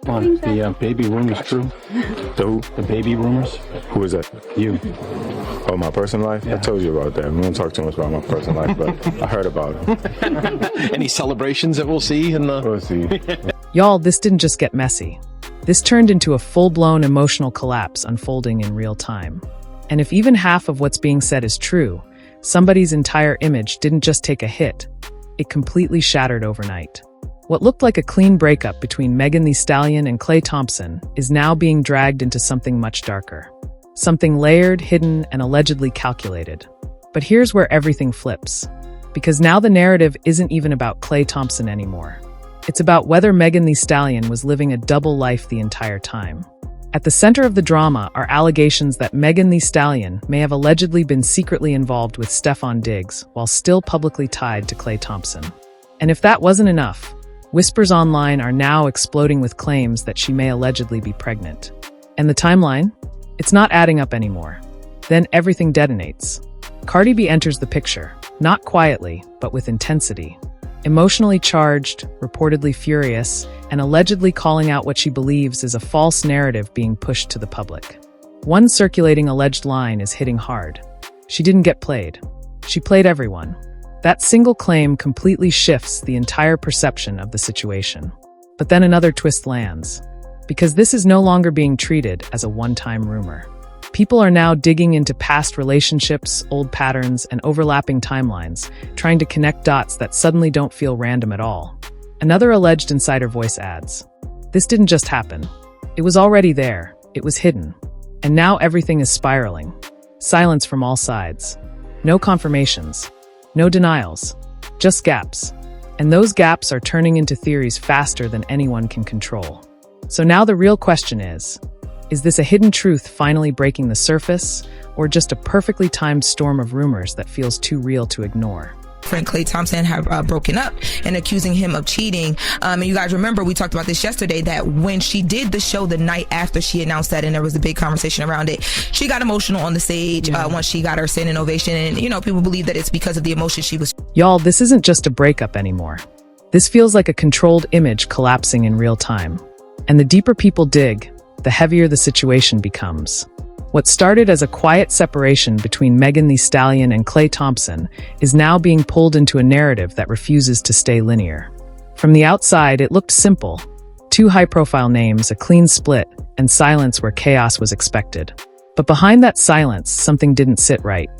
Stefon, the baby rumors crew. The baby rumors. Who is that? You. Oh, my personal life? Yeah. I told you about that. We won't talk too much about my personal life, but I heard about it. Any celebrations that we'll see in the... We'll see. Y'all, this didn't just get messy. This turned into a full-blown emotional collapse unfolding in real time. And if even half of what's being said is true, somebody's entire image didn't just take a hit. It completely shattered overnight. What looked like a clean breakup between Megan Thee Stallion and Klay Thompson is now being dragged into something much darker. Something layered, hidden, and allegedly calculated. But here's where everything flips. Because now the narrative isn't even about Klay Thompson anymore. It's about whether Megan Thee Stallion was living a double life the entire time. At the center of the drama are allegations that Megan Thee Stallion may have allegedly been secretly involved with Stefon Diggs while still publicly tied to Klay Thompson. And if that wasn't enough, whispers online are now exploding with claims that she may allegedly be pregnant. And the timeline? It's not adding up anymore. Then everything detonates. Cardi B enters the picture, not quietly, but with intensity. Emotionally charged, reportedly furious, and allegedly calling out what she believes is a false narrative being pushed to the public. One circulating alleged line is hitting hard. She didn't get played. She played everyone. That single claim completely shifts the entire perception of the situation. But then another twist lands. Because this is no longer being treated as a one-time rumor. People are now digging into past relationships, old patterns, and overlapping timelines, trying to connect dots that suddenly don't feel random at all. Another alleged insider voice adds, "This didn't just happen. It was already there. It was hidden. And now everything is spiraling. Silence from all sides. No confirmations. No denials. Just gaps. And those gaps are turning into theories faster than anyone can control." So now the real question is this a hidden truth finally breaking the surface, or just a perfectly timed storm of rumors that feels too real to ignore? Friend Klay Thompson have broken up and accusing him of cheating. And you guys remember, we talked about this yesterday, that when she did the show the night after she announced that, and there was a big conversation around it, she got emotional on the stage once she got her standing ovation. And, you know, people believe that it's because of the emotion she was. Y'all, this isn't just a breakup anymore. This feels like a controlled image collapsing in real time. And the deeper people dig, the heavier the situation becomes. What started as a quiet separation between Megan Thee Stallion and Klay Thompson is now being pulled into a narrative that refuses to stay linear. From the outside, it looked simple. Two high-profile names, a clean split, and silence where chaos was expected. But behind that silence, something didn't sit right.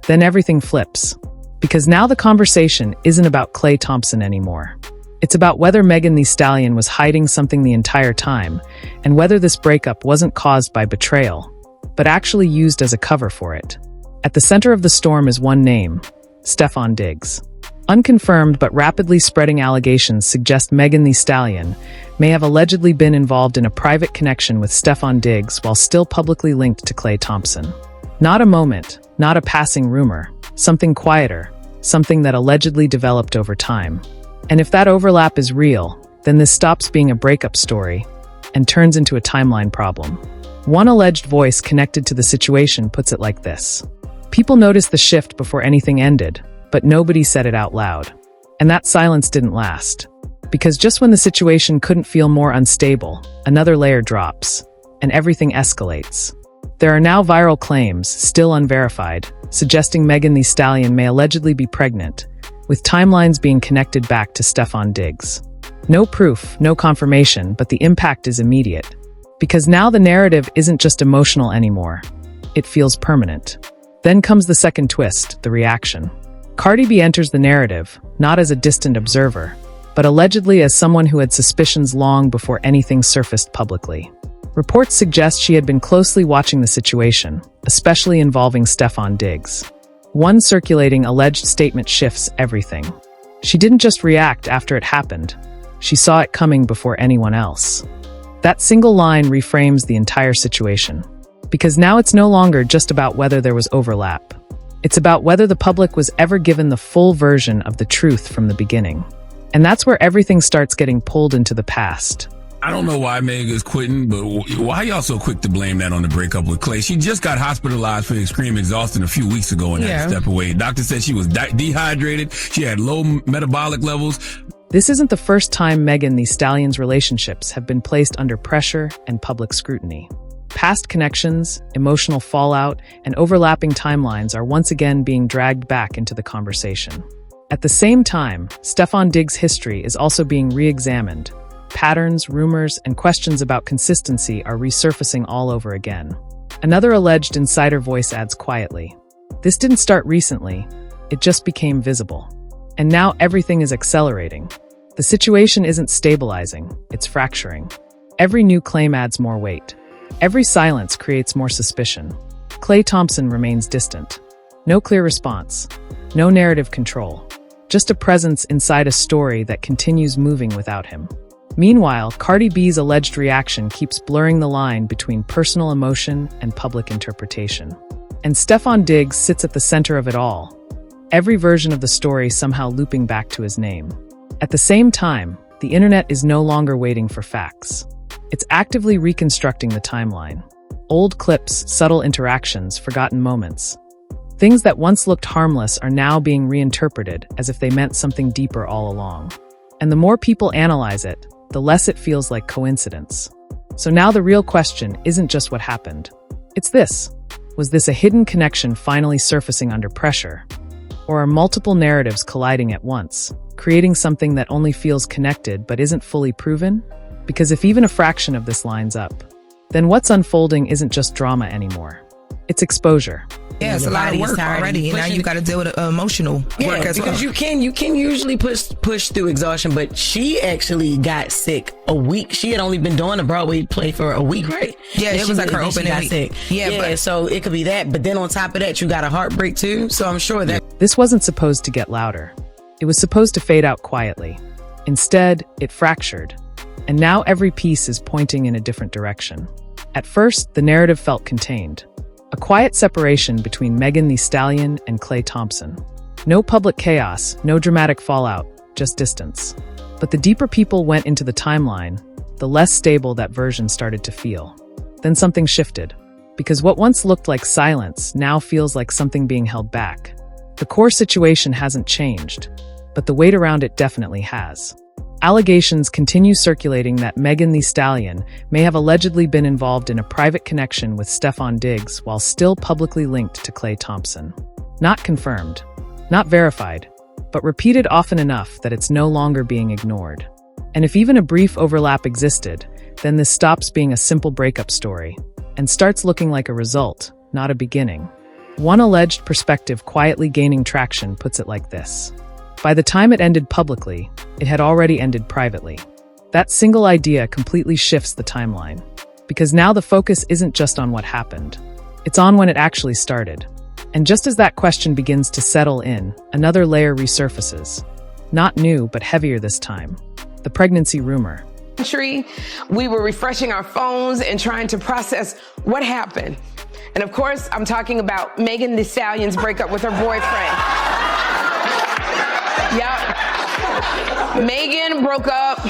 Then everything flips. Because now the conversation isn't about Klay Thompson anymore. It's about whether Megan Thee Stallion was hiding something the entire time, and whether this breakup wasn't caused by betrayal, but actually used as a cover for it. At the center of the storm is one name, Stefon Diggs. Unconfirmed but rapidly spreading allegations suggest Megan Thee Stallion may have allegedly been involved in a private connection with Stefon Diggs while still publicly linked to Klay Thompson. Not a moment, not a passing rumor, something quieter, something that allegedly developed over time. And if that overlap is real, then this stops being a breakup story and turns into a timeline problem. One alleged voice connected to the situation puts it like this. People noticed the shift before anything ended, but nobody said it out loud. And that silence didn't last. Because just when the situation couldn't feel more unstable, another layer drops, and everything escalates. There are now viral claims, still unverified, suggesting Megan Thee Stallion may allegedly be pregnant, with timelines being connected back to Stefon Diggs. No proof, no confirmation, but the impact is immediate. Because now the narrative isn't just emotional anymore. It feels permanent. Then comes the second twist, the reaction. Cardi B enters the narrative, not as a distant observer, but allegedly as someone who had suspicions long before anything surfaced publicly. Reports suggest she had been closely watching the situation, especially involving Stefon Diggs. One circulating alleged statement shifts everything. She didn't just react after it happened. She saw it coming before anyone else. That single line reframes the entire situation. Because now it's no longer just about whether there was overlap. It's about whether the public was ever given the full version of the truth from the beginning. And that's where everything starts getting pulled into the past. I don't know why Meg is quitting, but why y'all so quick to blame that on the breakup with Klay? She just got hospitalized for extreme exhaustion a few weeks ago and had to step away. Doctor said she was dehydrated. She had low metabolic levels. This isn't the first time Megan Thee Stallion's relationships have been placed under pressure and public scrutiny. Past connections, emotional fallout, and overlapping timelines are once again being dragged back into the conversation. At the same time, Stefon Diggs' history is also being re-examined. Patterns, rumors, and questions about consistency are resurfacing all over again. Another alleged insider voice adds quietly, "This didn't start recently, it just became visible. And now everything is accelerating. The situation isn't stabilizing, it's fracturing. Every new claim adds more weight. Every silence creates more suspicion. Klay Thompson remains distant. No clear response. No narrative control. Just a presence inside a story that continues moving without him." Meanwhile, Cardi B's alleged reaction keeps blurring the line between personal emotion and public interpretation. And Stefon Diggs sits at the center of it all. Every version of the story somehow looping back to his name. At the same time, the internet is no longer waiting for facts. It's actively reconstructing the timeline. Old clips, subtle interactions, forgotten moments. Things that once looked harmless are now being reinterpreted as if they meant something deeper all along. And the more people analyze it, the less it feels like coincidence. So now the real question isn't just what happened. It's this. Was this a hidden connection finally surfacing under pressure? Or are multiple narratives colliding at once, creating something that only feels connected but isn't fully proven? Because if even a fraction of this lines up, then what's unfolding isn't just drama anymore. It's exposure. Yeah, it's a lot of work already, and now you got to deal with emotional work as well. Because you can usually push through exhaustion, but she actually got sick a week. She had only been doing a Broadway play for a week, right? Yeah, it was like her opening week. Sick. Yeah, so it could be that. But then on top of that, you got a heartbreak too. So I'm sure that this wasn't supposed to get louder. It was supposed to fade out quietly. Instead, it fractured. And now every piece is pointing in a different direction. At first, the narrative felt contained. A quiet separation between Megan Thee Stallion and Klay Thompson. No public chaos, no dramatic fallout, just distance. But the deeper people went into the timeline, the less stable that version started to feel. Then something shifted. Because what once looked like silence now feels like something being held back. The core situation hasn't changed, but the weight around it definitely has. Allegations continue circulating that Megan Thee Stallion may have allegedly been involved in a private connection with Stefon Diggs while still publicly linked to Klay Thompson. Not confirmed, not verified, but repeated often enough that it's no longer being ignored. And if even a brief overlap existed, then this stops being a simple breakup story and starts looking like a result, not a beginning. One alleged perspective quietly gaining traction puts it like this. By the time it ended publicly, it had already ended privately. That single idea completely shifts the timeline. Because now the focus isn't just on what happened. It's on when it actually started. And just as that question begins to settle in, another layer resurfaces. Not new, but heavier this time. The pregnancy rumor. We were refreshing our phones and trying to process what happened. And of course, I'm talking about Megan Thee Stallion's breakup with her boyfriend. Yep. Megan broke up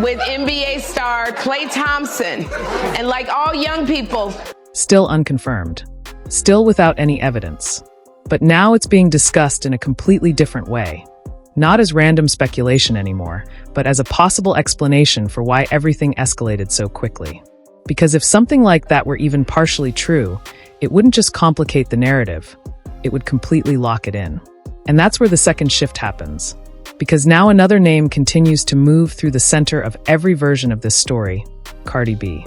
with NBA star Klay Thompson. And like all young people, still unconfirmed. Still without any evidence. But now it's being discussed in a completely different way. Not as random speculation anymore, but as a possible explanation for why everything escalated so quickly. Because if something like that were even partially true, it wouldn't just complicate the narrative, it would completely lock it in. And that's where the second shift happens. Because now another name continues to move through the center of every version of this story, Cardi B.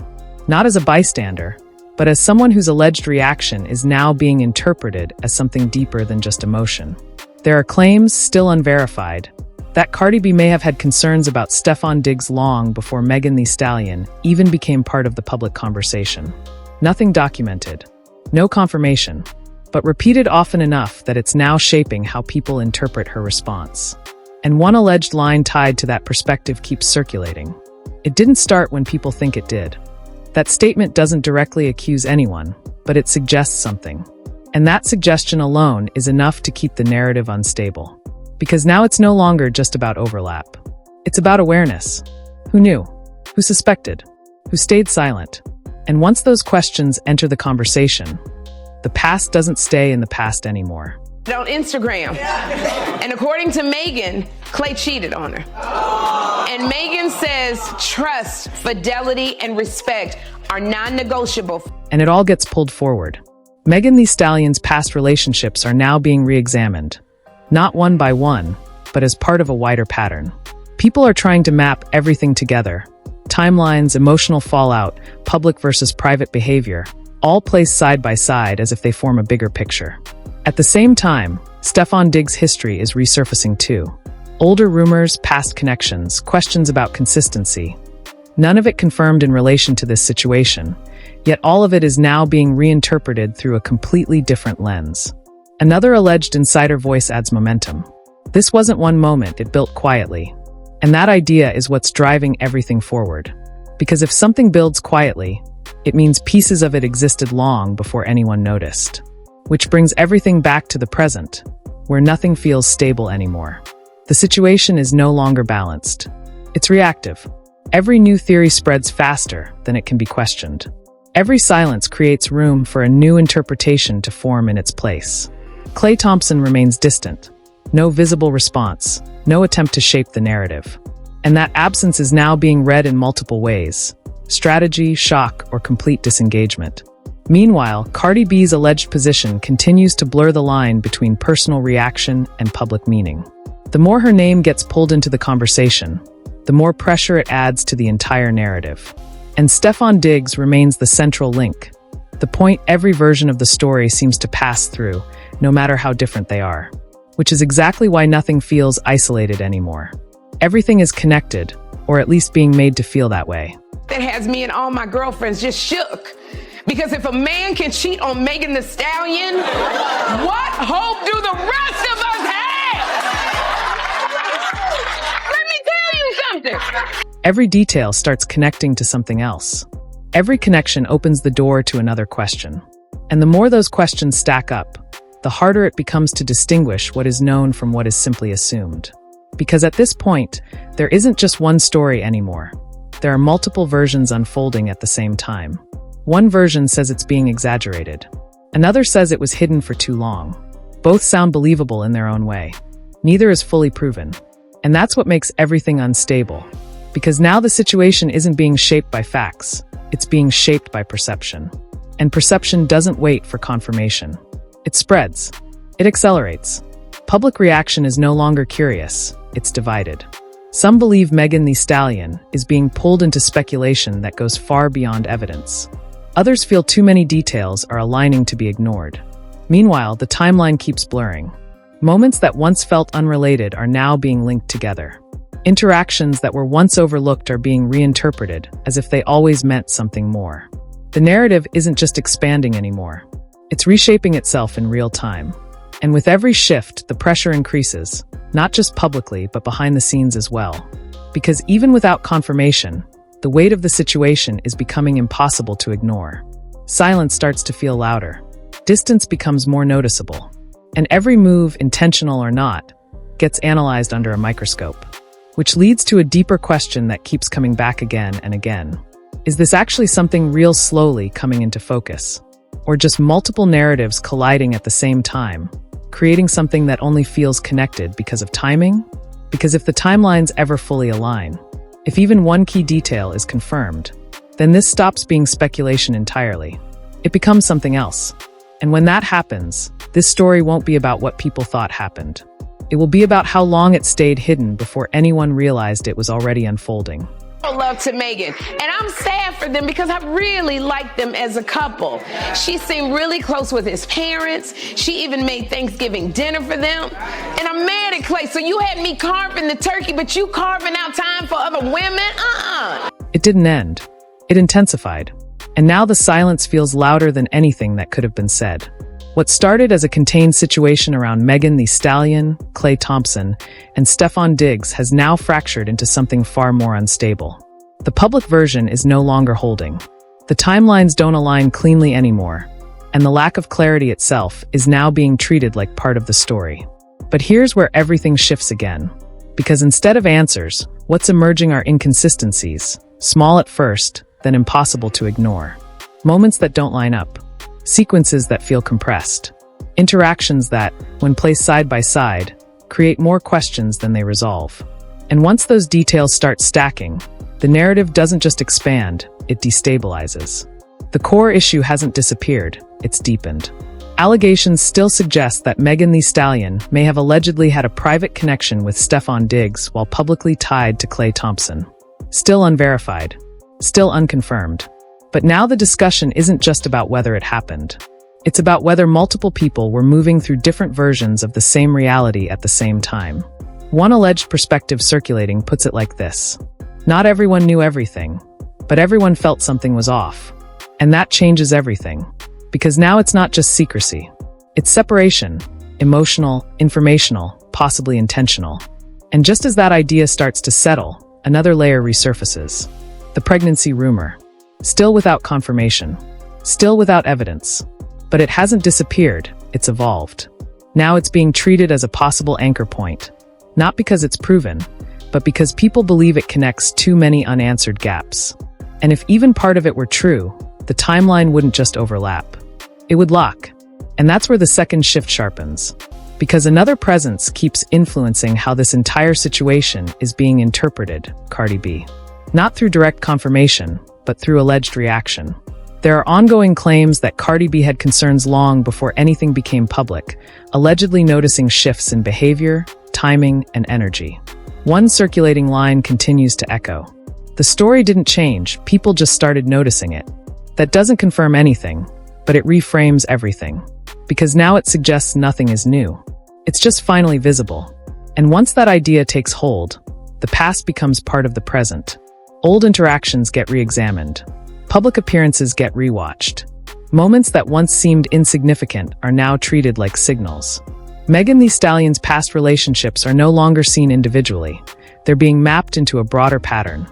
Not as a bystander, but as someone whose alleged reaction is now being interpreted as something deeper than just emotion. There are claims, still unverified, that Cardi B may have had concerns about Stefon Diggs long before Megan Thee Stallion even became part of the public conversation. Nothing documented, no confirmation, but repeated often enough that it's now shaping how people interpret her response. And one alleged line tied to that perspective keeps circulating. It didn't start when people think it did. That statement doesn't directly accuse anyone, but it suggests something. And that suggestion alone is enough to keep the narrative unstable. Because now it's no longer just about overlap. It's about awareness. Who knew? Who suspected? Who stayed silent? And once those questions enter the conversation, the past doesn't stay in the past anymore. on Instagram. And according to Megan, Clay cheated on her. And Megan says trust, fidelity, and respect are non-negotiable. And it all gets pulled forward. Megan Thee Stallion's past relationships are now being re-examined. Not one by one, but as part of a wider pattern. People are trying to map everything together. Timelines, emotional fallout, public versus private behavior, all placed side by side as if they form a bigger picture. At the same time, Stefon Diggs' history is resurfacing too. Older rumors, past connections, questions about consistency. None of it confirmed in relation to this situation, yet all of it is now being reinterpreted through a completely different lens. Another alleged insider voice adds momentum. This wasn't one moment, it built quietly. And that idea is what's driving everything forward. Because if something builds quietly, it means pieces of it existed long before anyone noticed. Which brings everything back to the present, where nothing feels stable anymore. The situation is no longer balanced. It's reactive. Every new theory spreads faster than it can be questioned. Every silence creates room for a new interpretation to form in its place. Klay Thompson remains distant. No visible response, no attempt to shape the narrative. And that absence is now being read in multiple ways: strategy, shock, or complete disengagement. Meanwhile, Cardi B's alleged position continues to blur the line between personal reaction and public meaning. The more her name gets pulled into the conversation, the more pressure it adds to the entire narrative. And Stefon Diggs remains the central link, the point every version of the story seems to pass through, no matter how different they are. Which is exactly why nothing feels isolated anymore. Everything is connected, or at least being made to feel that way. That has me and all my girlfriends just shook. Because if a man can cheat on Megan Thee Stallion, what hope do the rest of us have? Let me tell you something. Every detail starts connecting to something else. Every connection opens the door to another question. And the more those questions stack up, the harder it becomes to distinguish what is known from what is simply assumed. Because at this point, there isn't just one story anymore. There are multiple versions unfolding at the same time. One version says it's being exaggerated. Another says it was hidden for too long. Both sound believable in their own way. Neither is fully proven. And that's what makes everything unstable. Because now the situation isn't being shaped by facts. It's being shaped by perception. And perception doesn't wait for confirmation. It spreads. It accelerates. Public reaction is no longer curious. It's divided. Some believe Megan Thee Stallion is being pulled into speculation that goes far beyond evidence. Others feel too many details are aligning to be ignored. Meanwhile, the timeline keeps blurring. Moments that once felt unrelated are now being linked together. Interactions that were once overlooked are being reinterpreted as if they always meant something more. The narrative isn't just expanding anymore. It's reshaping itself in real time. And with every shift, the pressure increases, not just publicly, but behind the scenes as well. Because even without confirmation, the weight of the situation is becoming impossible to ignore. Silence starts to feel louder. Distance becomes more noticeable. And every move, intentional or not, gets analyzed under a microscope. Which leads to a deeper question that keeps coming back again and again. Is this actually something real slowly coming into focus? Or just multiple narratives colliding at the same time, creating something that only feels connected because of timing? Because if the timelines ever fully align, if even one key detail is confirmed, then this stops being speculation entirely. It becomes something else. And when that happens, this story won't be about what people thought happened. It will be about how long it stayed hidden before anyone realized it was already unfolding. Love to Megan, and I'm sad for them because I really like them as a couple. She seemed really close with his parents. She even made Thanksgiving dinner for them. And I'm mad at Clay. So you had me carving the turkey, but you carving out time for other women? It didn't end. It intensified. And now the silence feels louder than anything that could have been said. What started as a contained situation around Megan Thee Stallion, Klay Thompson, and Stefon Diggs has now fractured into something far more unstable. The public version is no longer holding. The timelines don't align cleanly anymore, and the lack of clarity itself is now being treated like part of the story. But here's where everything shifts again. Because instead of answers, what's emerging are inconsistencies, small at first, then impossible to ignore. Moments that don't line up. Sequences that feel compressed. Interactions that, when placed side by side, create more questions than they resolve. And once those details start stacking, the narrative doesn't just expand, it destabilizes. The core issue hasn't disappeared, it's deepened. Allegations still suggest that Megan Thee Stallion may have allegedly had a private connection with Stefon Diggs while publicly tied to Klay Thompson. Still unverified. Still unconfirmed. But now the discussion isn't just about whether it happened. It's about whether multiple people were moving through different versions of the same reality at the same time. One alleged perspective circulating puts it like this. Not everyone knew everything, but everyone felt something was off. And that changes everything. Because now it's not just secrecy. It's separation. Emotional, informational, possibly intentional. And just as that idea starts to settle, another layer resurfaces. The pregnancy rumor. Still without confirmation. Still without evidence. But it hasn't disappeared, it's evolved. Now it's being treated as a possible anchor point. Not because it's proven, but because people believe it connects too many unanswered gaps. And if even part of it were true, the timeline wouldn't just overlap. It would lock. And that's where the second shift sharpens. Because another presence keeps influencing how this entire situation is being interpreted, Cardi B. Not through direct confirmation, but through alleged reaction. There are ongoing claims that Cardi B had concerns long before anything became public, allegedly noticing shifts in behavior, timing, and energy. One circulating line continues to echo. The story didn't change, people just started noticing it. That doesn't confirm anything, but it reframes everything. Because now it suggests nothing is new. It's just finally visible. And once that idea takes hold, the past becomes part of the present. Old interactions get re-examined. Public appearances get rewatched. Moments that once seemed insignificant are now treated like signals. Megan Thee Stallion's past relationships are no longer seen individually. They're being mapped into a broader pattern.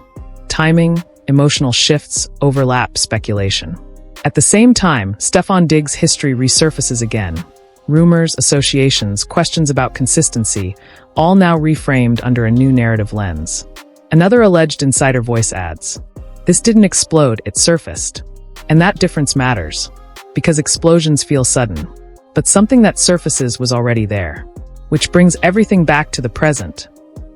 Timing, emotional shifts, overlap, speculation. At the same time, Stefon Diggs' history resurfaces again. Rumors, associations, questions about consistency, all now reframed under a new narrative lens. Another alleged insider voice adds, "This didn't explode, it surfaced." And that difference matters. Because explosions feel sudden. But something that surfaces was already there. Which brings everything back to the present,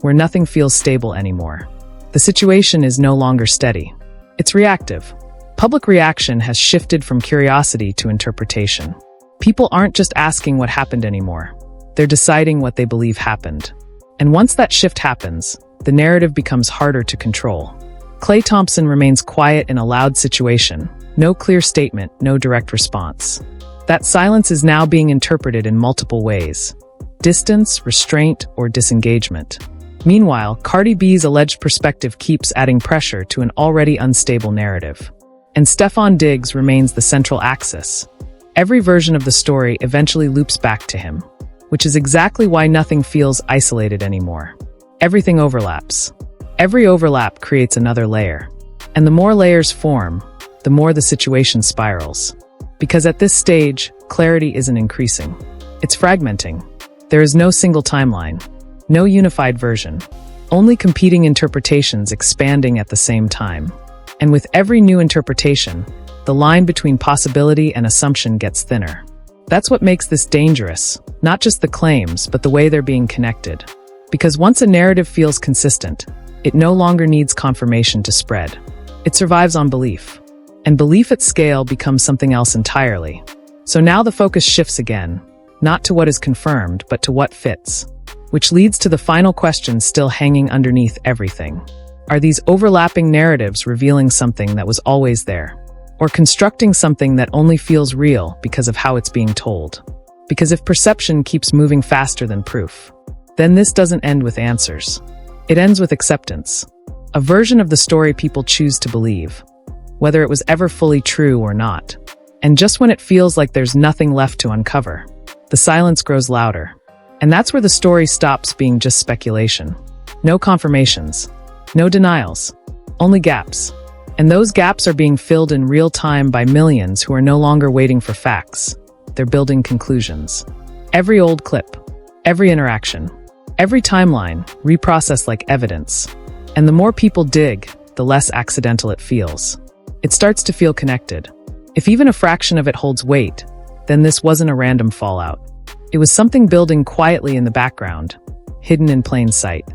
where nothing feels stable anymore. The situation is no longer steady. It's reactive. Public reaction has shifted from curiosity to interpretation. People aren't just asking what happened anymore. They're deciding what they believe happened. And once that shift happens, the narrative becomes harder to control. Klay Thompson remains quiet in a loud situation. No clear statement, no direct response. That silence is now being interpreted in multiple ways. Distance, restraint, or disengagement. Meanwhile, Cardi B's alleged perspective keeps adding pressure to an already unstable narrative. And Stefon Diggs remains the central axis. Every version of the story eventually loops back to him, which is exactly why nothing feels isolated anymore. Everything overlaps. Every overlap creates another layer. And the more layers form, the more the situation spirals. Because at this stage, clarity isn't increasing. It's fragmenting. There is no single timeline, no unified version, only competing interpretations expanding at the same time. And with every new interpretation, the line between possibility and assumption gets thinner. That's what makes this dangerous, not just the claims, but the way they're being connected. Because once a narrative feels consistent, it no longer needs confirmation to spread. It survives on belief. And belief at scale becomes something else entirely. So now the focus shifts again, not to what is confirmed, but to what fits. Which leads to the final question still hanging underneath everything. Are these overlapping narratives revealing something that was always there? Or constructing something that only feels real because of how it's being told? Because if perception keeps moving faster than proof, then this doesn't end with answers. It ends with acceptance. A version of the story people choose to believe, whether it was ever fully true or not. And just when it feels like there's nothing left to uncover, the silence grows louder. And that's where the story stops being just speculation. No confirmations. No denials. Only gaps. And those gaps are being filled in real time by millions who are no longer waiting for facts. They're building conclusions. Every old clip, every interaction, every timeline reprocessed like evidence. And the more people dig, the less accidental it feels. It starts to feel connected. If even a fraction of it holds weight, then this wasn't a random fallout. It was something building quietly in the background, hidden in plain sight.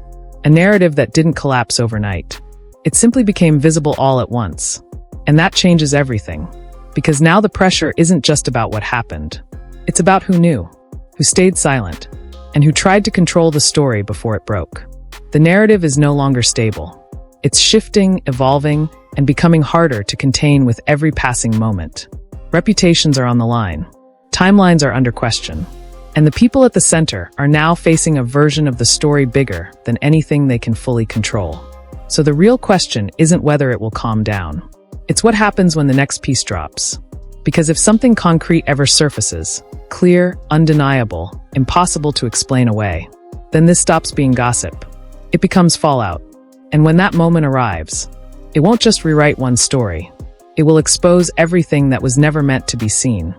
A narrative that didn't collapse overnight. It simply became visible all at once. And that changes everything. Because now the pressure isn't just about what happened. It's about who knew, who stayed silent, and who tried to control the story before it broke. The narrative is no longer stable. It's shifting, evolving, and becoming harder to contain with every passing moment. Reputations are on the line. Timelines are under question. And the people at the center are now facing a version of the story bigger than anything they can fully control. So the real question isn't whether it will calm down. It's what happens when the next piece drops. Because if something concrete ever surfaces, clear, undeniable, impossible to explain away, then this stops being gossip. It becomes fallout. And when that moment arrives, it won't just rewrite one story. It will expose everything that was never meant to be seen.